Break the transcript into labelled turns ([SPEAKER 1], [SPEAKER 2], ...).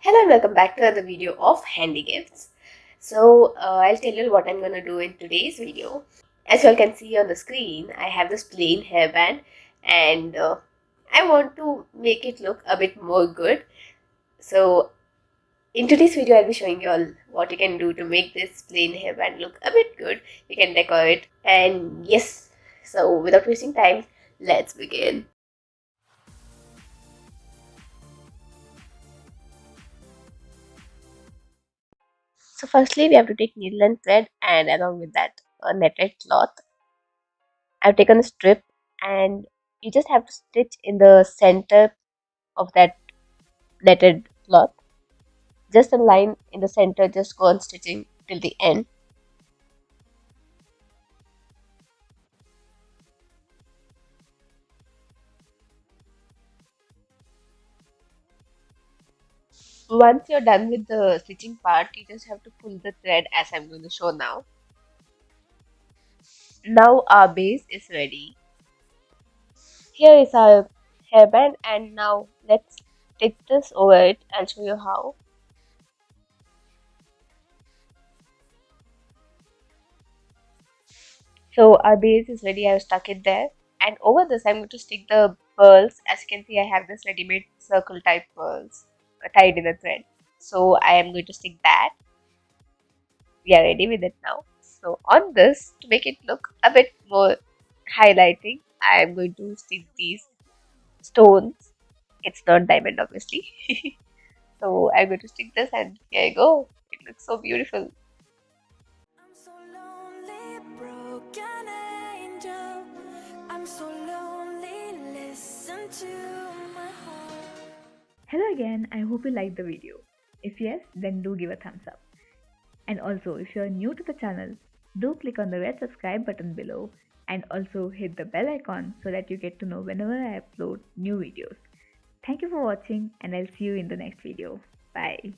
[SPEAKER 1] Hello and welcome back to another video of handy gifts. I'll tell you what I'm going to do in today's video. As you all can see on the screen, I have this plain hairband and I want to make it look a bit more good. So in today's video, I'll be showing you all what you can do to make this plain hairband look a bit good. You can decor it, and yes, so without wasting time, let's begin. So firstly, we have to take needle and thread, and along with that, a netted cloth. I've taken a strip, and you just have to stitch in the center of that netted cloth. Just a line in the center, just go on stitching till the end. Once you're done with the stitching part, you just have to pull the thread as I'm going to show now. Now our base is ready. Here is our hairband, and now let's stitch this over it. I'll show you how. So our base is ready. I've stuck it there, and over this I'm going to stick the pearls. As you can see, I have this ready-made circle type pearls tied in a thread. So I am going to stick that. We are ready with it now. So on this, to make it look a bit more highlighting, I am going to stick these stones. It's not diamond, obviously. So I'm going to stick this, and here you go. It looks so beautiful.
[SPEAKER 2] I'm so lonely, broken angel. I'm so lonely, listen to my heart. Hello again, I hope you liked the video. If yes, then do give a thumbs up. And also, if you are new to the channel, do click on the red subscribe button below and also hit the bell icon so that you get to know whenever I upload new videos. Thank you for watching and I'll see you in the next video. Bye.